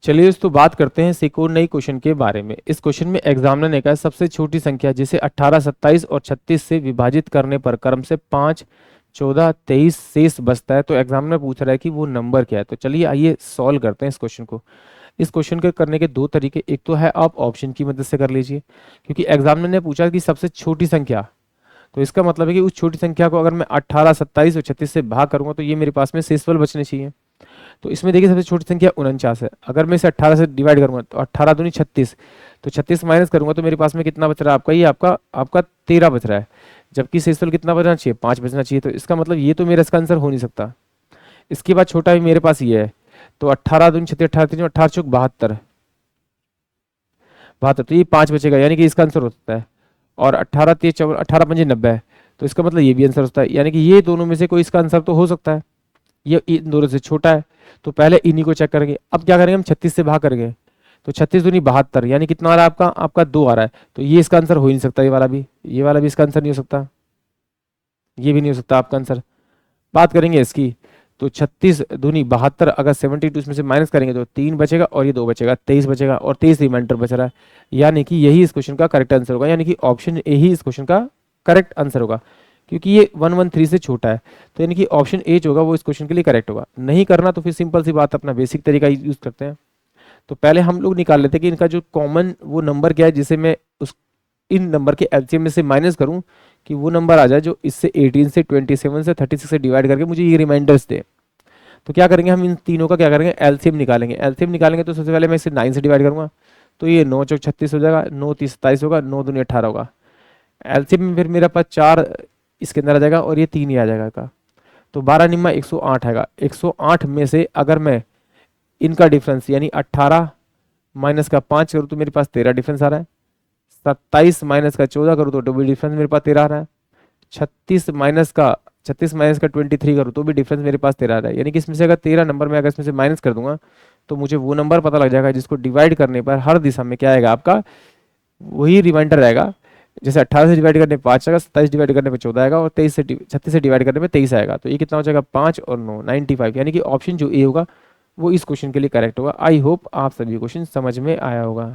चलिए दोस्तों बात करते हैं एक और नई क्वेश्चन के बारे में। इस क्वेश्चन में एग्जामिनर ने कहा सबसे छोटी संख्या जिसे 18, 27 और 36 से विभाजित करने पर क्रम से 5, 14, 23 शेष बचता है। तो एग्जामिनर पूछ रहा है कि वो नंबर क्या है। तो चलिए आइए सॉल्व करते हैं इस क्वेश्चन को। इस क्वेश्चन के करने के दो तरीके, एक तो है आप ऑप्शन की मदद से कर लीजिए, क्योंकि एग्जामिनर ने पूछा कि सबसे छोटी संख्या, तो इसका मतलब है कि उस छोटी संख्या को अगर मैं 18, 27 और 36 से भाग करूंगा तो ये मेरे पास में शेषफल बचने चाहिए। तो इसमें देखिए सबसे छोटी संख्या 49 है। अगर मैं इसे 18 से डिवाइड करूंगा तो 18 दूनी 36, तो 36 माइनस करूंगा तो मेरे पास में कितना बच रहा है आपका, ये आपका आपका 13 बच रहा है। जबकि शेषफल कितना बचना चाहिए, 5 बचना चाहिए। तो इसका मतलब ये तो मेरा इसका आंसर हो नहीं सकता। इसके बाद छोटा भी मेरे पास ये है, तो 18 दूनी 36, 18 18 चौक 72, 72, तो ये 5 बचेगा, यानी कि इसका आंसर हो सकता है। और 18 3 54, 18 5 90 है, तो इसका मतलब ये भी आंसर होता है, यानी कि ये दोनों में से कोई इसका आंसर तो हो सकता है। ये इन दोनों से छोटा है, तो पहले इन्हीं को चेक करेंगे। अब क्या करेंगे, हम 36 से भाग करेंगे, तो 36 दूनी 72, यानी कितना आ रहा है आपका, आपका 2 आ रहा है। तो ये इसका आंसर हो ही नहीं सकता, ये वाला भी इसका आंसर नहीं हो सकता, ये भी नहीं हो सकता आपका आंसर। बात करेंगे इसकी, तो 36 दूनी 72, अगर 72 इसमें से माइनस करेंगे तो 3 बचेगा और ये 2 बचेगा, 23 बचेगा, और 23 रिमाइंडर बच रहा है। यानी कि यही इस क्वेश्चन का करेक्ट आंसर होगा, यानी कि ऑप्शन ए ही इस क्वेश्चन का करेक्ट आंसर होगा, क्योंकि ये 113 से छोटा है। तो यानी कि ऑप्शन ए जो होगा वो इस क्वेश्चन के लिए करेक्ट होगा। नहीं करना तो फिर सिंपल सी बात, अपना बेसिक तरीका यूज करते हैं। तो पहले हम लोग निकाल लेते हैं कि इनका जो कॉमन वो नंबर क्या है, जिसे मैं उस इन नंबर के एलसीएम में से माइनस करूं कि वो नंबर आ जाए जो इससे 18 से 27 से 36 से डिवाइड करके मुझे ये रिमाइंडर्स दे। तो क्या करेंगे, हम इन तीनों का क्या करेंगे, एलसीएम निकालेंगे। एलसीएम निकालेंगे तो सबसे पहले मैं इसे 9 से डिवाइड करूंगा, तो ये 9 चौक 36 हो जाएगा, 9 30 27 होगा, 9 दूनी 18 होगा। एलसीएम में फिर मेरा पास 4 इसके अंदर आ जाएगा और ये 3 ही आ जाएगा का, तो 12 निम्मा 108 आएगा। 108 में से अगर मैं इनका डिफरेंस यानी 18 माइनस का 5 करूँ तो मेरे पास 13 डिफरेंस आ रहा है। 27 माइनस का 14 करूँ तो डबल डिफरेंस मेरे पास 13 आ रहा है। 36 माइनस का 23 करूँ तो भी डिफरेंस मेरे पास 13 आ रहा है। यानी कि इसमें से अगर 13 नंबर में अगर इसमें से माइनस कर दूंगा तो मुझे वो नंबर पता लग जाएगा जिसको डिवाइड करने पर हर दिशा में क्या आएगा आपका, वही रिमाइंडर रहेगा। जैसे 18 से डिवाइड करने पे 5 आएगा, 27 डिवाइड करने पे 14 आएगा, और 36 से डिवाइड करने पे 23 आएगा। तो ये कितना हो जाएगा, 5 और 9 95। यानी कि ऑप्शन जो ए होगा वो इस क्वेश्चन के लिए करेक्ट होगा। आई होप आप सभी क्वेश्चन समझ में आया होगा।